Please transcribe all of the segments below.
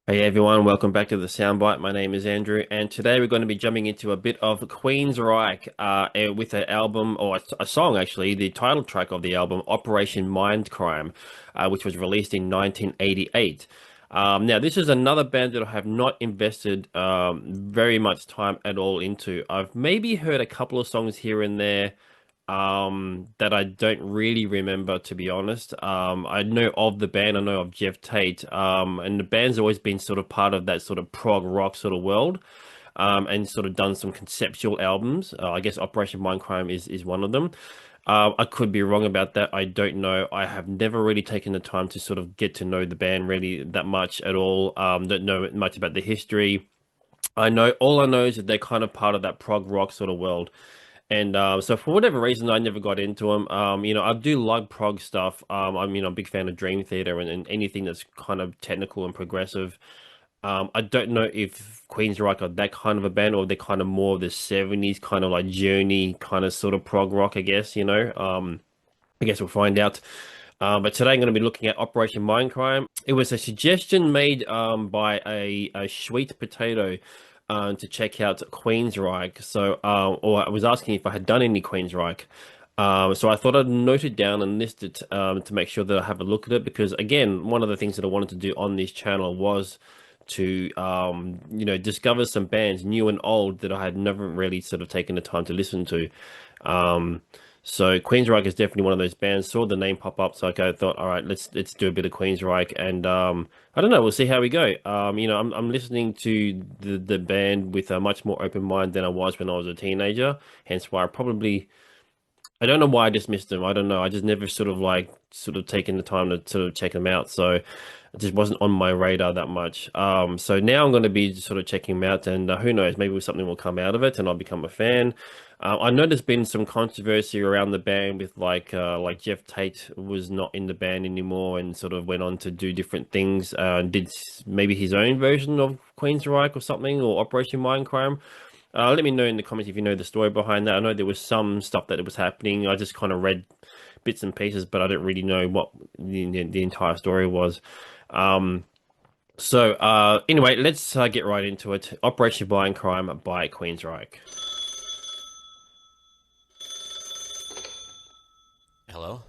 Hey everyone, welcome back to the Soundbite. My name is Andrew, and today we're going to be jumping into a bit of Queensryche with an album, or a song actually, the title track of the album, Operation Mindcrime, which was released in 1988. Now, this is another band that I have not invested very much time at all into. I've maybe heard a couple of songs here and there that I don't really remember, to be honest. I know of the band, I know of Jeff Tate, and the band's always been sort of part of that sort of prog rock sort of world, and sort of done some conceptual albums. I guess Operation Mindcrime is one of them. I could be wrong about that. I don't know. I have never really taken the time to sort of get to know the band really that much at all. Don't know much about the history. All I know is that they're kind of part of that prog rock sort of world. And so for whatever reason, I never got into them. I do like prog stuff. I'm a big fan of Dream Theater and anything that's kind of technical and progressive. I don't know if Queensryche are that kind of a band or they're kind of more of the 70s kind of like Journey kind of sort of prog rock, I guess, you know. I guess we'll find out. But today I'm going to be looking at Operation Mindcrime. It was a suggestion made by a sweet potato to check out Queensryche. So, or I was asking if I had done any Queensryche. So I thought I'd note it down and list it to make sure that I have a look at it because again, one of the things that I wanted to do on this channel was to discover some bands new and old that I had never really sort of taken the time to listen to. So Queensryche is definitely one of those bands. Saw the name pop up, so I thought, all right, let's do a bit of Queensryche, and I don't know, we'll see how we go. I'm listening to the band with a much more open mind than I was when I was a teenager. Hence why I don't know why I dismissed them. I don't know. I just never sort of taken the time to sort of check them out. So it just wasn't on my radar that much. So now I'm going to be sort of checking them out, and who knows, maybe something will come out of it, and I'll become a fan. I know there's been some controversy around the band with like Jeff Tate was not in the band anymore and sort of went on to do different things. Did maybe his own version of Queensryche or something or Operation Mindcrime. Let me know in the comments if you know the story behind that. I know there was some stuff that was happening. I just kind of read bits and pieces, but I don't really know what the entire story was. Anyway, let's get right into it. Operation Mindcrime by Queensryche. Hello?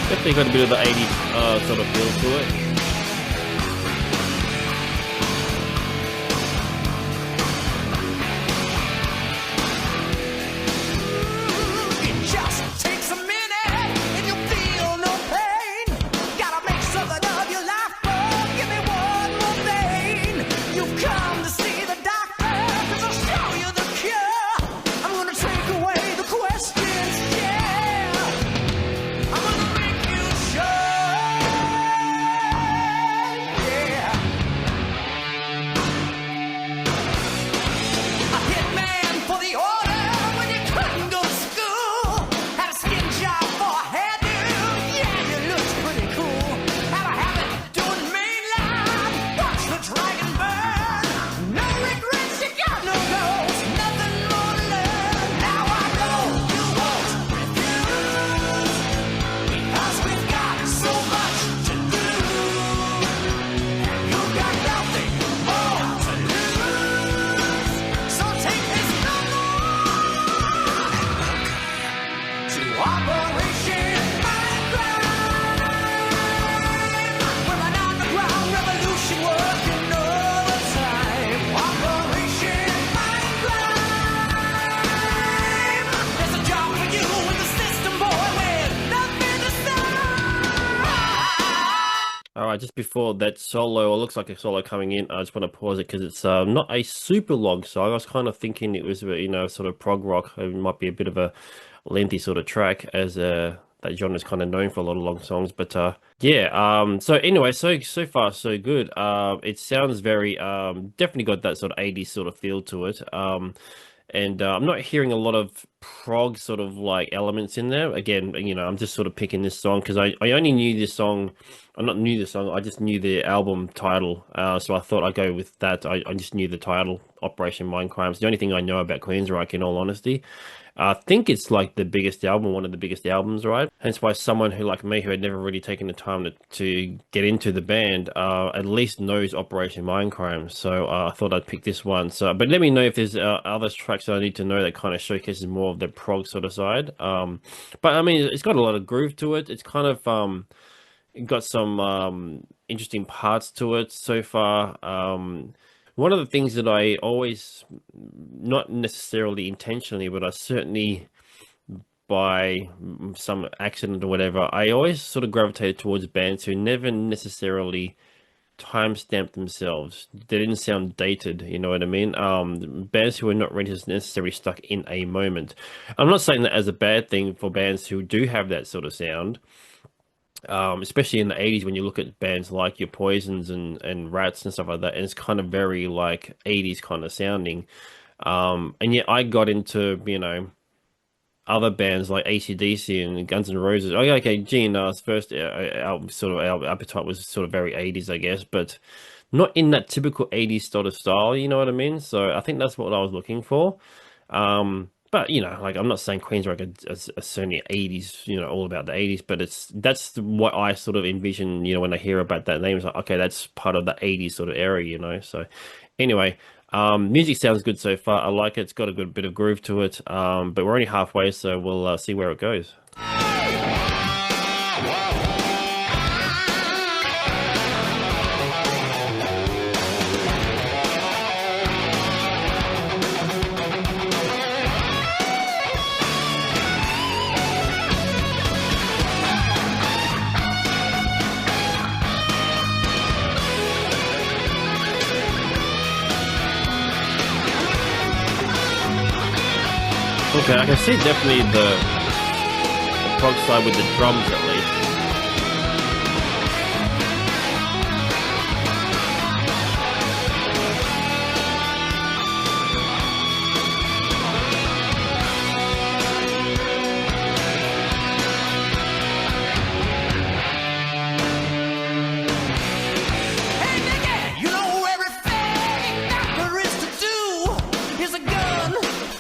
Definitely got a bit of the 80s sort of feel to it. just before that solo, or looks like a solo coming in, I just want to pause it because it's not a super long song. I was kind of thinking it was, sort of prog rock. It might be a bit of a lengthy sort of track, as that genre is kind of known for a lot of long songs. But yeah, so anyway, so far so good. It sounds very definitely got that sort of 80s sort of feel to it. And I'm not hearing a lot of prog sort of like elements in there. Again, I'm just sort of picking this song because I only knew this song. I'm not knew the song. I just knew the album title. So I thought I'd go with that. I just knew the title, Operation Mindcrime. It's the only thing I know about Queensryche, in all honesty. I think it's like the biggest album, one of the biggest albums, right? Hence why someone who like me, who had never really taken the time to get into the band, at least knows Operation Mindcrime. So I thought I'd pick this one. So, but let me know if there's other tracks that I need to know that kind of showcases more of the prog sort of side. But I mean, it's got a lot of groove to it. It's kind of got some interesting parts to it so far. One of the things that I always, not necessarily intentionally, but I certainly by some accident or whatever, I always sort of gravitated towards bands who never necessarily timestamped themselves. They didn't sound dated, you know what I mean? Bands who are not really necessarily stuck in a moment. I'm not saying that as a bad thing for bands who do have that sort of sound. Especially in the 80s when you look at bands like your Poisons and Rats and stuff like that, and it's kind of very like 80s kind of sounding. And yet I got into, other bands like AC/DC and Guns N' Roses. Oh, yeah, okay, GNR's first album, sort of album appetite was sort of very 80s, I guess, but not in that typical 80s sort of style, you know what I mean? So I think that's what I was looking for. But like I'm not saying Queensryche are certainly 80s, all about the 80s, but that's what I sort of envision, when I hear about that name. It's like, okay, that's part of the 80s sort of era. So anyway, music sounds good so far. I like it. It's got a good bit of groove to it. But we're only halfway, so we'll see where it goes. Okay, I can see definitely the prog side with the drums at least. Hey, nigga, you know everything that there is to do is a gun.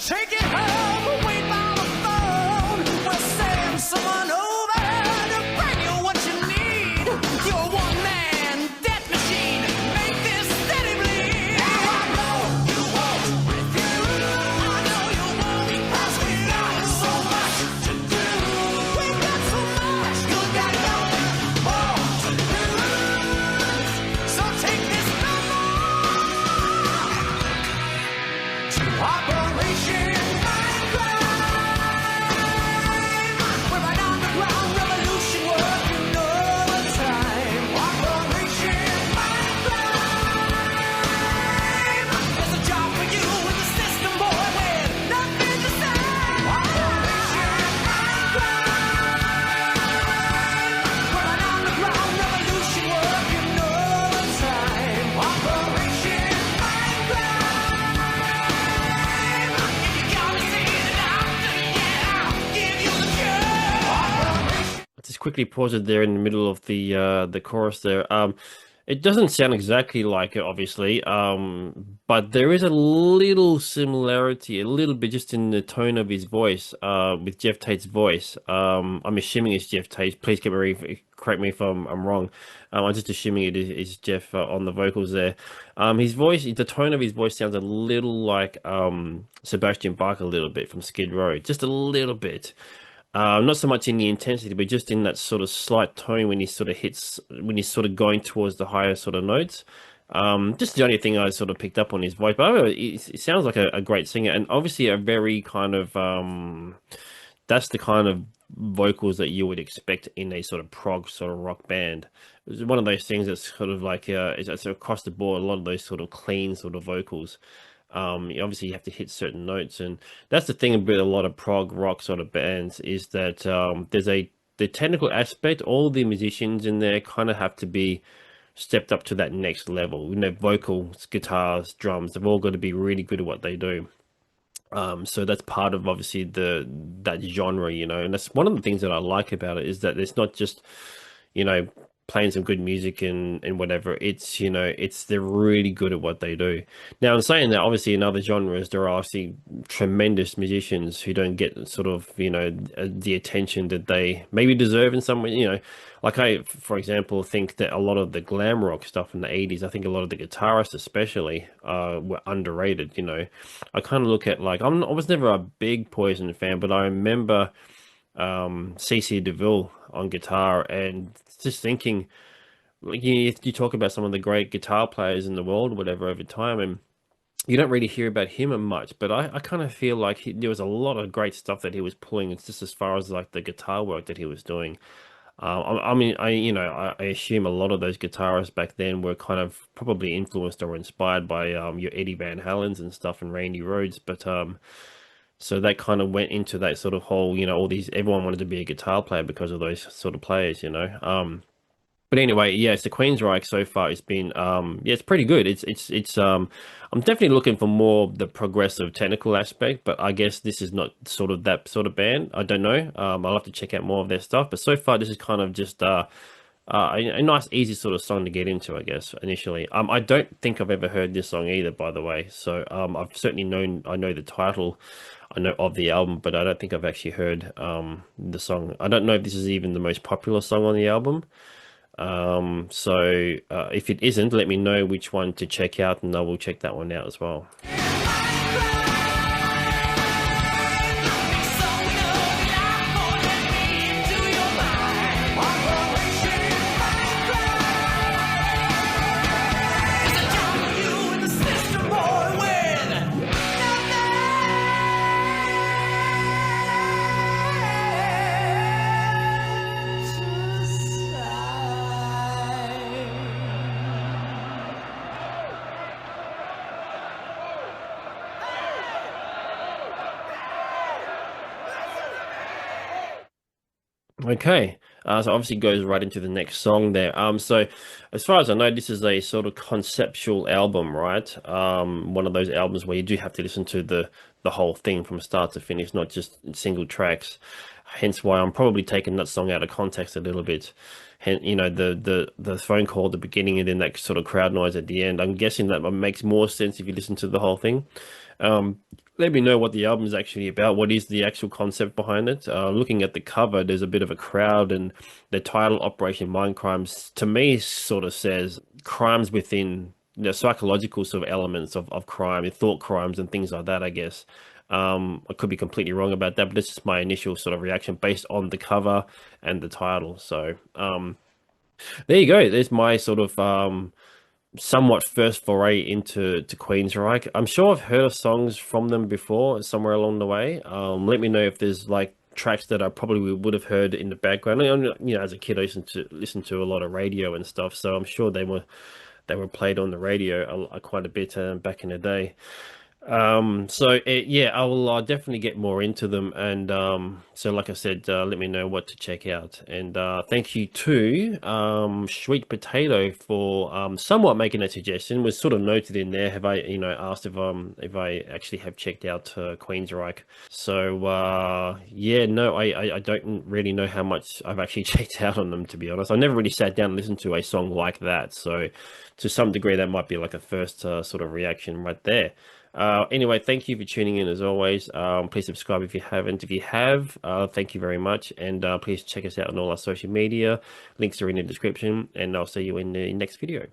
Take it home, wait by the phone. We'll send someone over to bring you what you need. You're a one-man death machine. Make this city bleed. I know you won't refuse. I know you won't, because we got so much to do. We got so much. You got nothing more to lose. So take this number to Operation Mindcrime. We're an underground revolution working overtime. Operation Mindcrime. There's a job for you in the system, boy, with nothing to say. Operation Mindcrime. We're an underground revolution working overtime. Operation Mindcrime. If you gotta see the doctor, yeah, I'll give you the cure. Just quickly pause it there in the middle of the chorus there. It doesn't sound exactly like it, obviously, but there is a little similarity, a little bit just in the tone of his voice, with Jeff Tate's voice. I'm assuming it's Jeff Tate. Please correct me if I'm wrong. I'm just assuming it is Jeff on the vocals there. His voice, the tone of his voice sounds a little like Sebastian Bach a little bit from Skid Row, just a little bit. Not so much in the intensity, but just in that sort of slight tone when he sort of when he's sort of going towards the higher sort of notes. Just the only thing I sort of picked up on his voice, but it sounds like a great singer, and obviously a very kind of that's the kind of vocals that you would expect in a sort of prog sort of rock band. it's one of those things that's sort of like it's across the board. A lot of those sort of clean sort of vocals. Obviously you have to hit certain notes, and that's the thing about a lot of prog rock sort of bands is that there's the technical aspect. All the musicians in there kind of have to be stepped up to that next level. You know, vocals, guitars, drums, they've all got to be really good at what they do. So that's part of obviously that genre, you know, and that's one of the things that I like about it is that it's not just, you know, playing some good music and whatever. It's, you know, it's they're really good at what they do. Now, in saying that, obviously in other genres there are obviously tremendous musicians who don't get sort of, you know, the attention that they maybe deserve in some way, you know. Like I, for example, think that a lot of the glam rock stuff in the 80s, I think a lot of the guitarists especially were underrated, you know. I kind of look at like I was never a big Poison fan, but I remember CC DeVille on guitar and just thinking like you talk about some of the great guitar players in the world, whatever, over time, and you don't really hear about him much, but I kind of feel like there was a lot of great stuff that he was pulling. It's just as far as like the guitar work that he was doing. I mean, you know, I assume a lot of those guitarists back then were kind of probably influenced or inspired by your Eddie Van Halens and stuff and Randy Rhoads, but so that kind of went into that sort of whole, you know, all these everyone wanted to be a guitar player because of those sort of players, you know. But anyway, yes, the Queensryche so far has been yeah, it's pretty good. It's I'm definitely looking for more of the progressive technical aspect, but I guess this is not sort of that sort of band. I don't know. I'll have to check out more of their stuff. But so far this is kind of just a nice easy sort of song to get into, I guess, initially. I don't think I've ever heard this song either, by the way. So I've certainly I know the title, I know of the album, but I don't think I've actually heard the song. I don't know if this is even the most popular song on the album. So if it isn't, let me know which one to check out, and I will check that one out as well. Okay, so obviously goes right into the next song there. So as far as I know, this is a sort of conceptual album, right? One of those albums where you do have to listen to the whole thing from start to finish, not just single tracks. Hence why I'm probably taking that song out of context a little bit. You know, the phone call at the beginning and then that sort of crowd noise at the end. I'm guessing that makes more sense if you listen to the whole thing. Let me know what the album is actually about. What is the actual concept behind it? Looking at the cover, there's a bit of a crowd, and the title "Operation Mindcrimes" to me sort of says crimes within the psychological sort of elements of crime, thought crimes, and things like that, I guess. I could be completely wrong about that, but this is my initial sort of reaction based on the cover and the title. So, there you go. There's my sort of somewhat first foray into Queensryche. I'm sure I've heard of songs from them before somewhere along the way. Let me know if there's like tracks that I probably would have heard in the background. You know, as a kid, I used to listen to a lot of radio and stuff, so I'm sure they were played on the radio quite a bit back in the day. Yeah, I will definitely get more into them, and so like I said, let me know what to check out, and thank you to Sweet Potato for somewhat making a suggestion. Was sort of noted in there. Have I, you know, asked if I actually have checked out Queensryche? So yeah, no, I don't really know how much I've actually checked out on them, to be honest. I never really sat down and listened to a song like that, so to some degree that might be like a first sort of reaction right there. Anyway, thank you for tuning in as always. Please subscribe if you haven't. If you have, thank you very much. And please check us out on all our social media. Links are in the description, and I'll see you in the next video.